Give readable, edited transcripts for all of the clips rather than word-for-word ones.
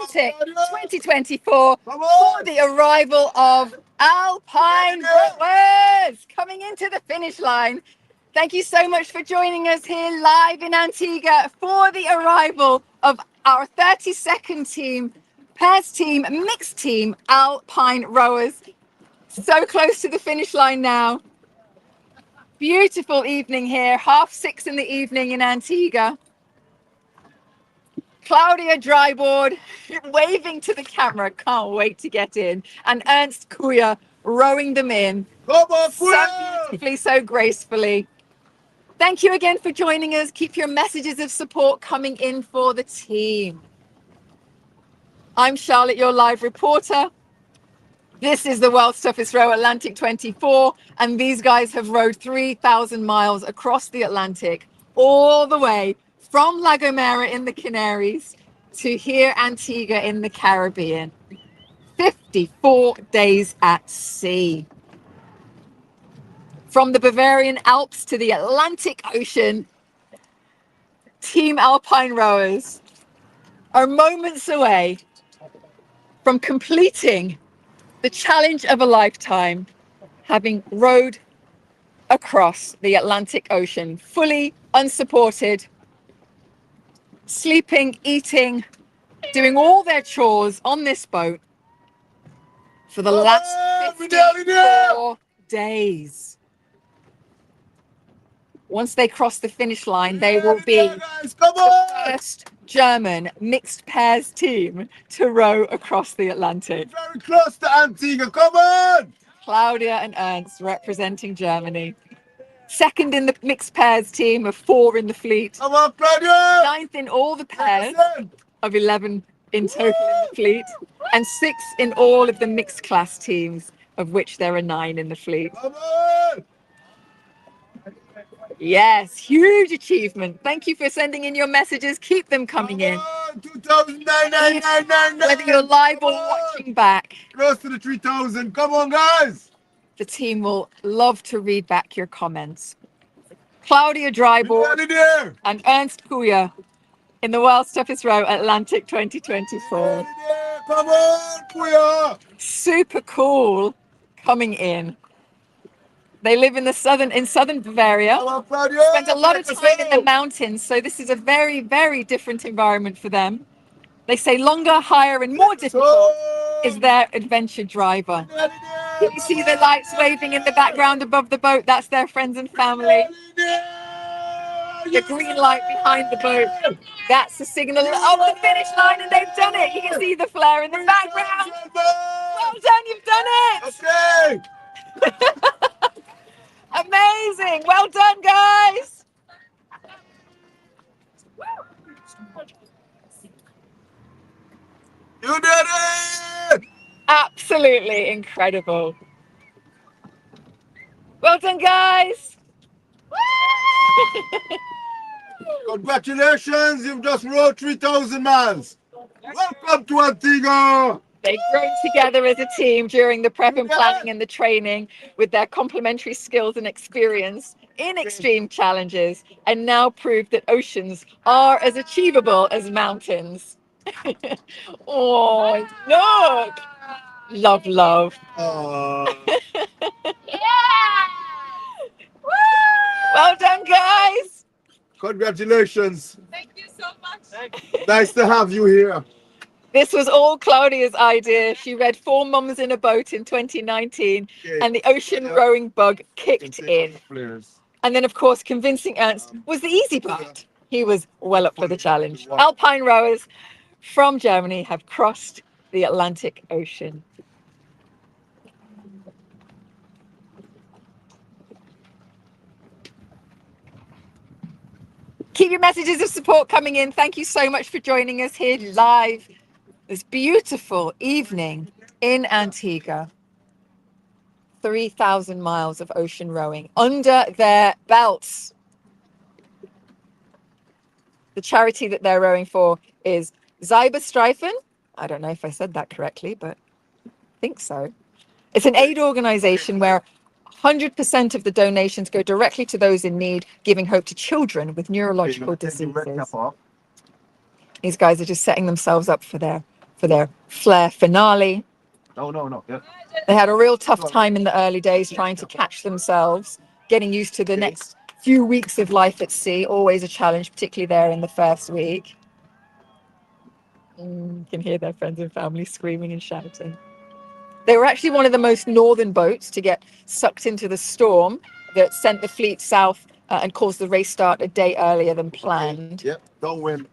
Atlantic 2024 for the arrival of Alpine rowers coming into the finish line. Thank you so much for joining us here live in Antigua for the arrival of our 32nd team, pairs team, mixed team, Alpine rowers. So close to the finish line now. Beautiful evening here, 6:30 in the evening in Antigua. Claudia Dryboard waving to the camera, can't wait to get in. And Ernst Kuya rowing them in so beautifully, so gracefully. Thank you again for joining us. Keep your messages of support coming in for the team. I'm Charlotte, your live reporter. This is the World's Toughest Row Atlantic 24, and these guys have rowed 3,000 miles across the Atlantic, all the way from La Gomera in the Canaries to here Antigua in the Caribbean. 54 days at sea. From the Bavarian Alps to the Atlantic Ocean, Team Alpine rowers are moments away from completing the challenge of a lifetime, having rowed across the Atlantic Ocean, fully unsupported, sleeping, eating, doing all their chores on this boat for the last 54 days. Once they cross the finish line, they will be the first German mixed pairs team to row across the Atlantic. Very close to Antigua, come on! Claudia and Ernst representing Germany. Second in the mixed pairs team of 4 in the fleet. Come on, Claudia! 9th in all the pairs of 11 in total in the fleet. And 6th in all of the mixed class teams, of which there are 9 in the fleet. Come on! Yes, huge achievement. Thank you for sending in your messages. Keep them coming in. 2,999. Whether you're live or watching back. Close to the 3,000. Come on, guys. The team will love to read back your comments. Claudia Dryboard and Ernst Kuya in the World's Toughest Row Atlantic 2024. Come on, Kuya. Super cool coming in. They live in southern Bavaria. Spent a lot of time in the mountains, so this is a very, very different environment for them. They say longer, higher, and more difficult is their adventure driver. You see the lights waving in the background above the boat. That's their friends and family. The green light behind the boat. That's the signal of the finish line, and they've done it. You can see the flare in the background. Well done, you've done it. Okay. Amazing! Well done, guys! You did it! Absolutely incredible. Well done, guys! Congratulations, you've just rowed 3,000 miles. Welcome to Antigua! They've grown together as a team during the prep and planning and the training with their complementary skills and experience in extreme challenges, and now prove that oceans are as achievable as mountains. Oh, look! Love, love. Yeah! Well done, guys! Congratulations. Thank you so much. Nice to have you here. This was all Claudia's idea. She read 4 Mums in a Boat in 2019, and the ocean rowing bug kicked in. And then, of course, convincing Ernst was the easy part. He was well up for the challenge. Alpine rowers from Germany have crossed the Atlantic Ocean. Keep your messages of support coming in. Thank you so much for joining us here live this beautiful evening in Antigua. 3,000 miles of ocean rowing under their belts. The charity that they're rowing for is Zyberstreifen. I don't know if I said that correctly, but I think so. It's an aid organization where 100% of the donations go directly to those in need, giving hope to children with neurological diseases. These guys are just setting themselves up for their for their flare finale. No. Yeah. They had a real tough time in the early days trying to catch themselves, getting used to the next few weeks of life at sea, always a challenge, particularly there in the first week. You can hear their friends and family screaming and shouting. They were actually one of the most northern boats to get sucked into the storm that sent the fleet south and caused the race start a day earlier than planned. Yep, don't win.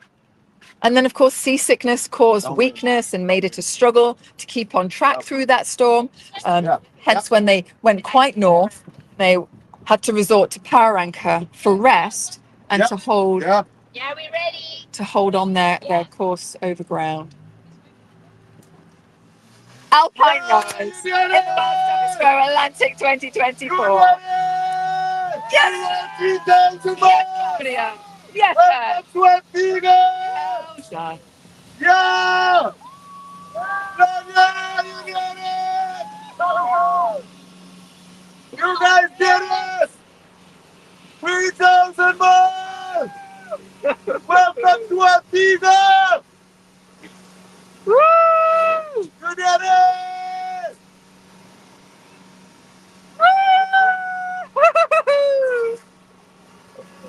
And then, of course, seasickness caused weakness and made it a struggle to keep on track through that storm. Hence, when they went quite north, they had to resort to power anchor for rest and to hold Yeah, we're ready. to hold on their course over ground. Alpine Rise in the World Hemisphere Atlantic 2024. Yes! 3,000 Yes, miles! Claudia. Yes, Welcome sir. to Antigua! Well done. Yeah! Yeah, you get it! You guys did it! 3,000 miles! Welcome to Antigua! Woo! You did it! Woo!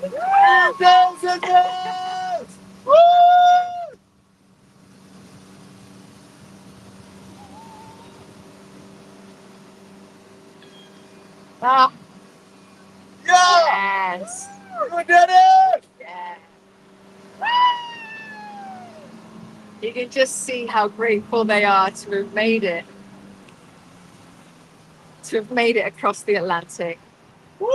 3,000 miles! Woo! Ah, Yeah! yes. You did it! Yeah. You can just see how grateful they are to have made it. To have made it across the Atlantic. Woo!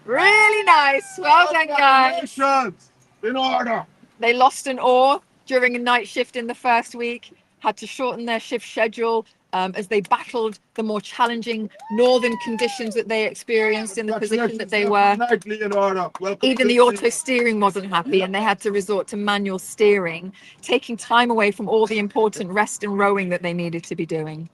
Really nice. Well done, guys. Congratulations! In order. They lost an oar during a night shift in the first week, had to shorten their shift schedule as they battled the more challenging northern conditions that they experienced in the position that they were. Definitely in order. Welcome Even to the auto steering wasn't happy, and they had to resort to manual steering, taking time away from all the important rest and rowing that they needed to be doing.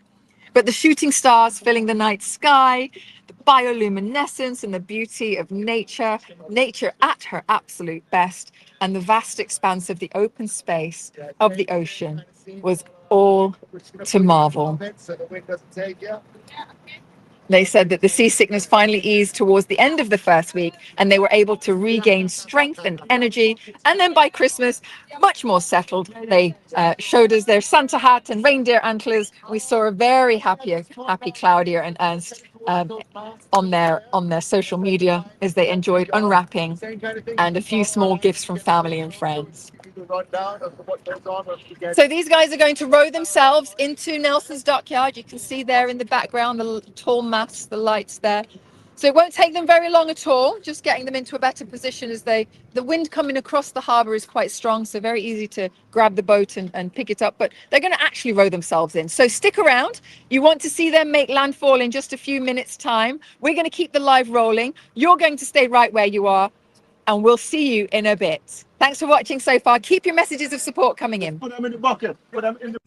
But the shooting stars filling the night sky, the bioluminescence and the beauty of nature, nature at her absolute best, and the vast expanse of the open space of the ocean was all to marvel. They said that the seasickness finally eased towards the end of the first week, and they were able to regain strength and energy. And then by Christmas, much more settled. They showed us their Santa hat and reindeer antlers. We saw a very happy Claudia and Ernst on their social media as they enjoyed unwrapping and a few small gifts from family and friends. So these guys are going to row themselves into Nelson's Dockyard. You can see there in the background the tall masts, the lights there. So it won't take them very long at all, just getting them into a better position as the wind coming across the harbour is quite strong, so very easy to grab the boat and pick it up, but they're going to actually row themselves in. So stick around. You want to see them make landfall in just a few minutes' time. We're going to keep the live rolling. You're going to stay right where you are, and we'll see you in a bit. Thanks for watching so far. Keep your messages of support coming in. Put them in the bucket. Put them in the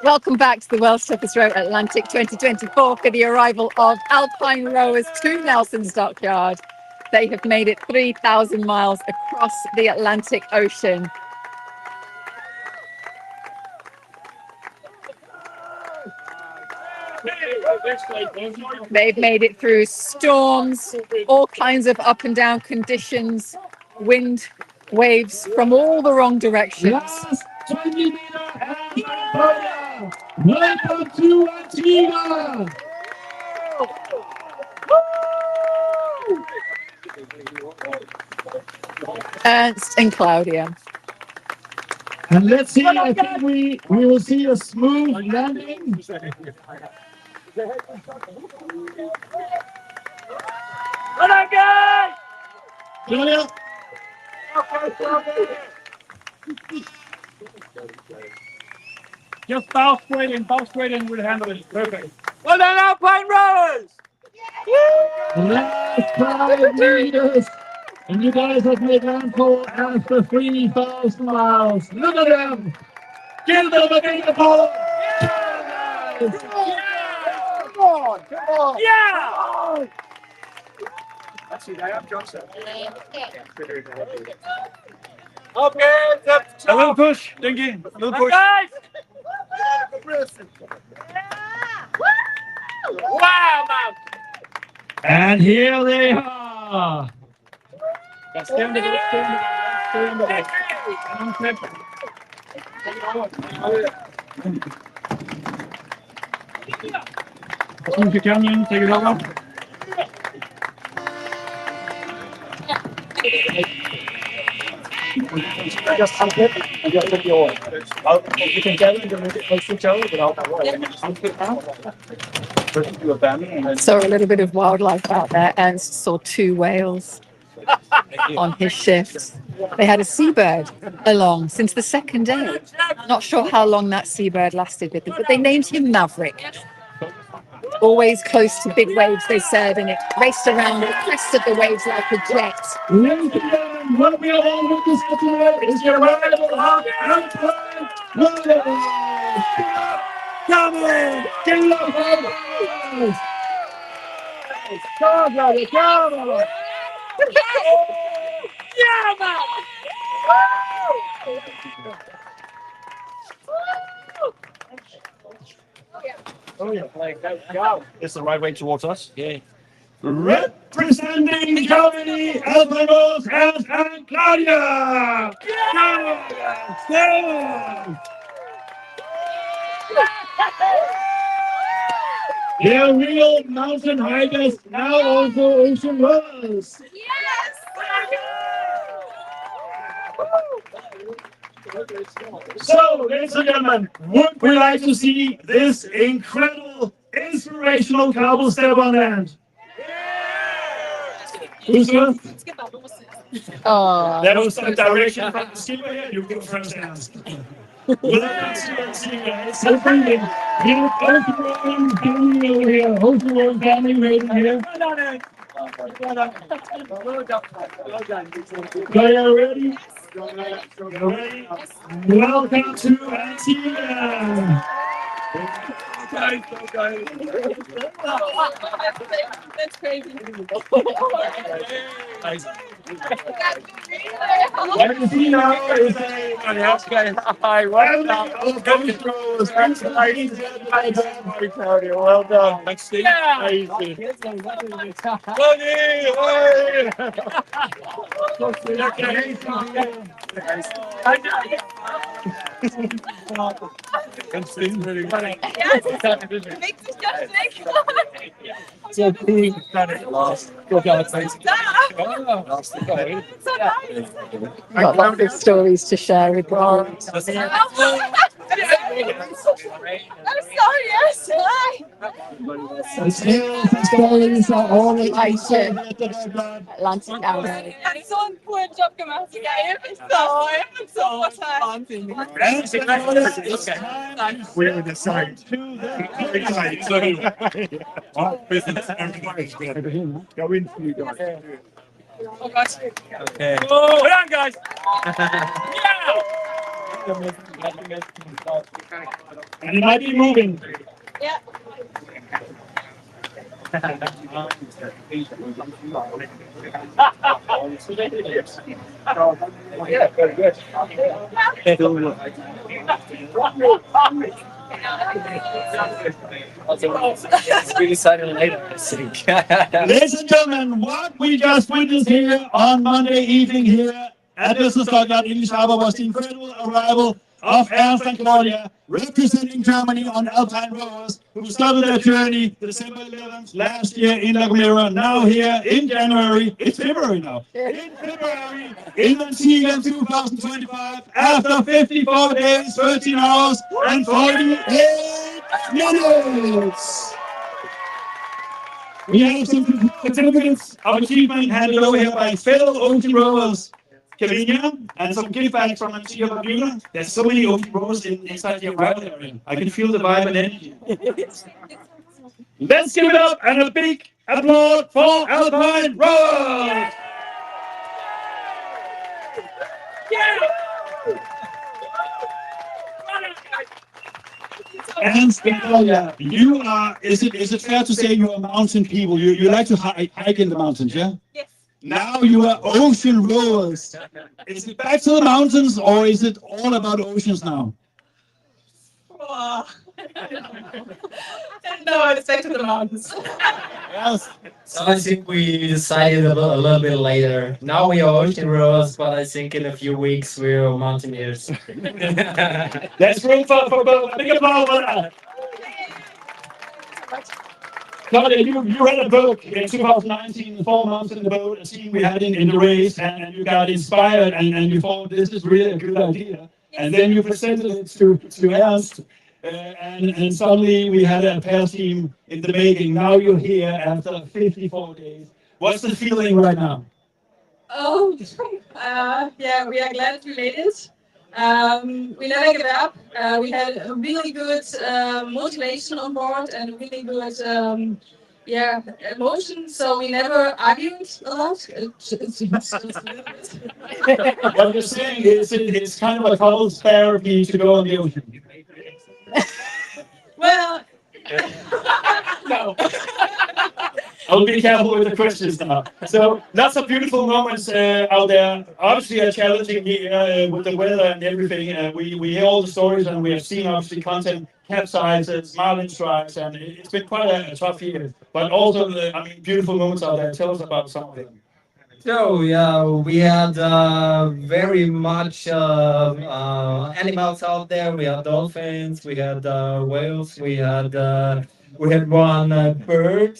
Welcome back to the World's Toughest Row Atlantic 2024 for the arrival of Alpine rowers to Nelson's Dockyard. They have made it 3,000 miles across the Atlantic Ocean. They've made it through storms, all kinds of up and down conditions, wind, waves from all the wrong directions. Last 20 meter and Antonia. Welcome to Antigua. Ernst and Claudia. And let's see, I think we will see a smooth landing. Claudia. Just bow straight in, we'll handle it. Perfect. Well done, Alpine rowers! Last 5 meters. And you guys have made landfall after 3,000 miles. Look at them. Give them a big applause. Yes! Come on, come on. Yeah! Okay, a little push, Dinky. A little push. Guys! Wow, man! And here they are. Canyon, take it over. Just hump it and just put your you can get it and make it close to each other without hump it now. First do a banding and then Saw a little bit of wildlife out there. Ernst saw 2 whales on his shift. They had a seabird along since the second day. Not sure how long that seabird lasted with them, but they named him Maverick. Always close to big waves, they said, and it raced around the crest of the waves like a jet. Ladies and gentlemen, what we have all witnessed tonight is the arrival of Alpine rowers. Come on, get it up, rowers. Come on, come on. yeah, man! Oh yeah, Like, let's go. It's the right way towards us. Yeah. representing Germany, Alpine rowers, Ernst and Claudia. Yeah. They're real mountain hikers, now also ocean rowers. So, ladies and gentlemen, would we like to see this incredible, inspirational cowboy step on land? Who's good? Oh, That was some direction from the skipper here. You go first, Ernst. Well, let's see, guys. So brilliant. We have Ocean family over here. Ocean family waiting here. Are you ready? You're ready? Welcome to Antigua. That's crazy. What you see now is a rally of boat rowers. Well done. Let's see. Makes us just sick. So cool. Lost. Go down, thanks. So nice. got lots of stories to share with you. I'm sorry, yes. Hi. The sales and stories are all Atlantic Arrow. So einen coolen Job gemacht. Geil. Ich bin so Wahnsinn. We're the side. Go in for you guys. Oh, gosh. Okay. Oh, hold on, guys. Yeah. And it might be moving. Yeah. Yeah, very good. We decided later, I think. Ladies and gentlemen, what we just witnessed here on Monday evening here at Business Dockyard English Harbor was the incredible arrival of Ernst and Claudia, representing Germany on Alpine rowers, who started their journey December 11th last year in La Gomera. Now here in January, it's February now. In February, in Antigua 2025, after 54 days, 13 hours, and 48 minutes. We have some certificates of achievement handed over here by fellow ocean rowers, Kavinia, and some gift bags from Antigua Bermuda. There's so many ocean rowers inside the arrival area. I can feel the vibe and energy. Let's give it up and a big applause for Alpine rowers! And Claudia, you are, is it fair to say you are mountain people? You like to hike in the mountains, yeah? Yes. Now you are ocean rowers. Is it back to the mountains or is it all about oceans now? Oh. No, it's back to the mountains. Yes. So I think we decided a little bit later. Now we are ocean rowers, but I think in a few weeks we're mountaineers. Let's room for both. A big applause for that. Claudia, you read a book in 2019, 4 months in the boat, a scene we had in the race, and you got inspired and you thought this is really a good idea. And then you presented it to Ernst, and suddenly we had a pair team in the making. Now you're here after 54 days. What's the feeling right now? Oh, yeah, we are glad we made it. We never give up. We had a really good motivation on board and really good, yeah, emotion. So we never argued a lot. It's just a little bit. What you're saying is it's kind of a couples therapy to go on the ocean. Well, No. I'll be careful with the questions now. So lots of beautiful moments out there. Obviously, a challenging year with the weather and everything. We hear all the stories and we have seen obviously content capsizes, marlin strikes, and it's been quite a tough year. But also, beautiful moments out there. Tell us about some of them. So yeah, we had very much animals out there. We had dolphins, we had whales, we had one bird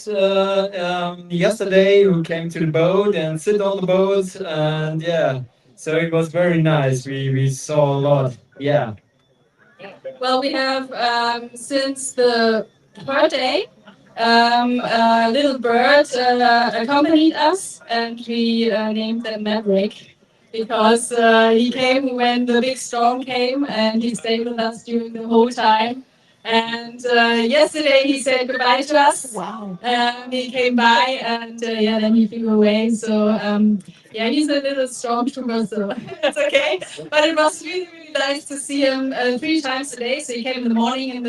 yesterday who came to the boat and sit on the boat, and yeah, so it was very nice. We saw a lot. Yeah. well, we have since the third day, a little bird accompanied us, and we named him Maverick because he came when the big storm came, and he stayed with us during the whole time. And yesterday he said goodbye to us. Wow. He came by, and yeah, then he flew away. So yeah, he's a little stormtrooper, so it's okay. But it was really, really nice to see him 3 times a day. So he came in the morning,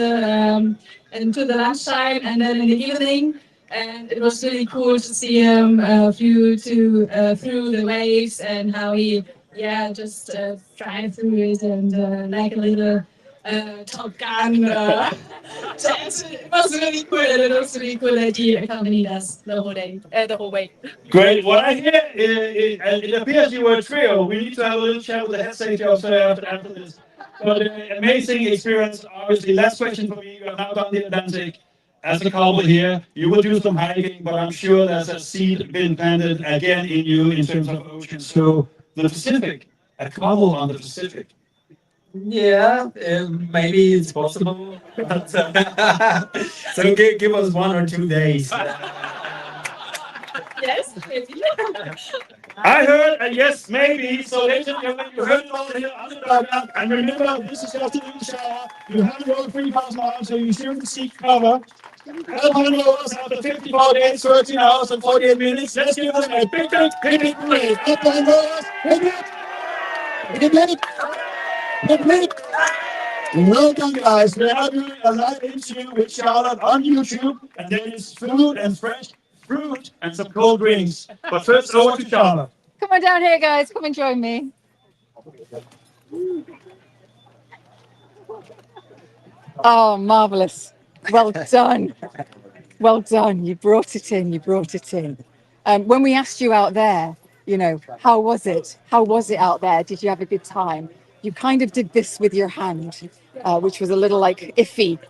and to the lunchtime, and then in the evening. And it was really cool to see him through the waves and how he, yeah, just drive through it and like a little Top Gun. It was really cool, and it was really cool that he accompanied us the whole day, the whole way. Great. What I hear, it appears you were a trio. We need to have a little chat with the head safety officer after this. But amazing experience, obviously. Last question for me. You have now done the Atlantic. As a couple here, you will do some hiking, but I'm sure there's a seed been planted again in you in terms of ocean. So the Pacific, a couple on the Pacific. Yeah, maybe it's possible. But, so give us 1 or 2 days. Yes, maybe. I heard a yes, maybe. So, ladies and gentlemen, you heard it all here on the dugout. And remember, this is just a little shower. You haven't rowed 3,000 miles, so you shouldn't seek cover. Alpine rowers after 54 days, 13 hours, and 48 minutes. Let's give them a big, big, big, big wave. Alpine rowers, big, big, big, big. Welcome, guys. We are doing a live interview with Charlotte on YouTube, and there is food and fresh fruit and some cold drinks. But first, over to Charlotte. Come on down here, guys. Come and join me. Oh, marvelous. Well done. Well done. You brought it in. You brought it in. When we asked you out there, you know, how was it? How was it out there? Did you have a good time? You kind of did this with your hand, which was a little like iffy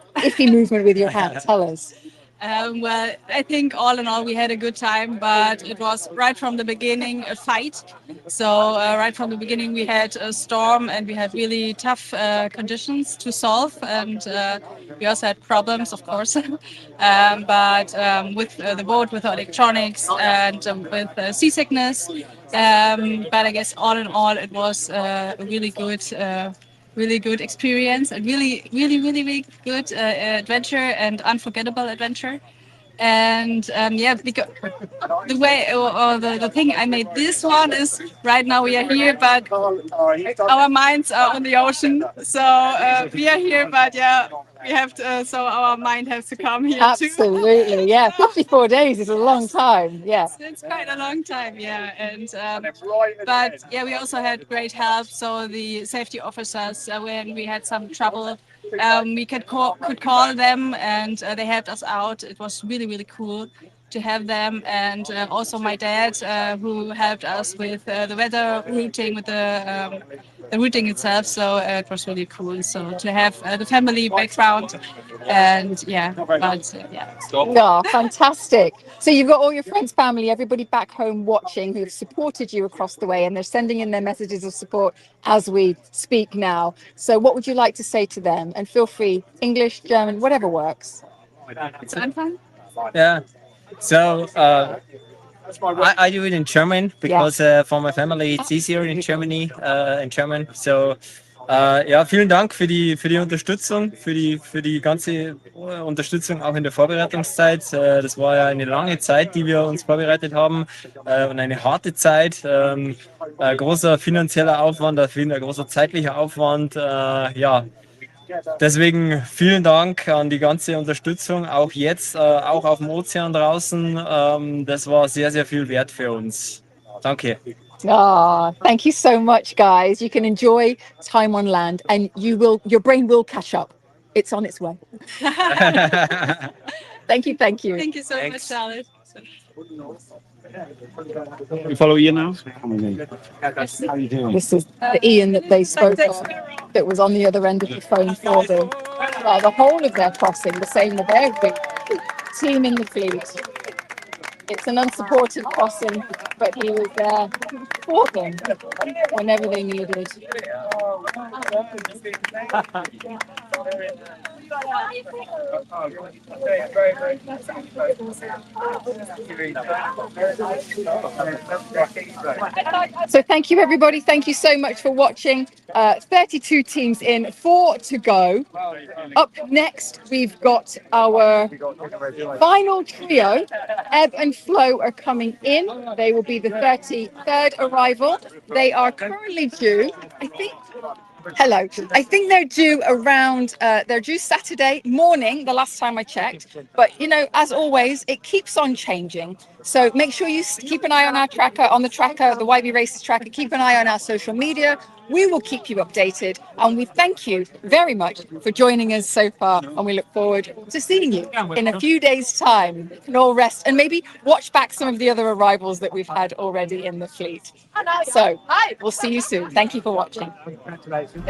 movement with your hand. Tell us. Well, I think all in all we had a good time, but it was right from the beginning a fight. So right from the beginning we had a storm and we had really tough conditions to solve, and we also had problems, of course. But with the boat, with the electronics, and with seasickness. But I guess all in all it was a really good experience and really good adventure and unforgettable adventure. And yeah, because the way or the thing I made this one is right now we are here, but our minds are on the ocean. So we are here, but yeah, we have to. So our mind has to come here too. Absolutely, yeah. 54 days is a long time. Yeah. It's quite a long time, yeah. And but yeah, we also had great help. So the safety officers, when we had some trouble, we could call them, and they helped us out. It was really cool to have them, and also my dad, who helped us with the weather routing, with the routing itself. So it was really cool. So to have the family background, and yeah, but yeah. Oh, fantastic. So you've got all your friends, family, everybody back home watching who've supported you across the way, and they're sending in their messages of support as we speak now. So what would you like to say to them? And feel free, English, German, whatever works. It's Anfang? Yeah. So I do it in German because for my family it's easier in Germany, in German. So ja, vielen Dank für die Unterstützung, für die ganze Unterstützung auch in der Vorbereitungszeit. Das war ja eine lange Zeit, die wir uns vorbereitet haben, und eine harte Zeit. Ein großer finanzieller Aufwand, ein großer zeitlicher Aufwand. Ja. Deswegen vielen Dank an die ganze Unterstützung, auch jetzt, auch auf dem Ozean draußen. Das war sehr viel wert für uns. Danke. Ah, thank you so much, guys. You can enjoy time on land, and your brain will catch up. It's on its way. Thank you. Thank you so much, Charlotte. We follow Ian now. How you doing? This is the Ian that they spoke of, that was on the other end of the phone for them. The whole of their crossing, the same with every team in the fleet. It's an unsupported crossing, but he was there for them whenever they needed. So thank you, everybody. Thank you so much for watching. 32 teams in, 4 to go. Up next, we've got our final trio. Ebb and Flow are coming in. They will be the 33rd arrival. They are currently due, I think they're due around, they're due Saturday morning, the last time I checked. But, you know, as always, it keeps on changing. So make sure you keep an eye on our tracker, the YB Races tracker. Keep an eye on our social media. We will keep you updated. And we thank you very much for joining us so far. And we look forward to seeing you in a few days' time. You can all rest and maybe watch back some of the other arrivals that we've had already in the fleet. So we'll see you soon. Thank you for watching. Congratulations.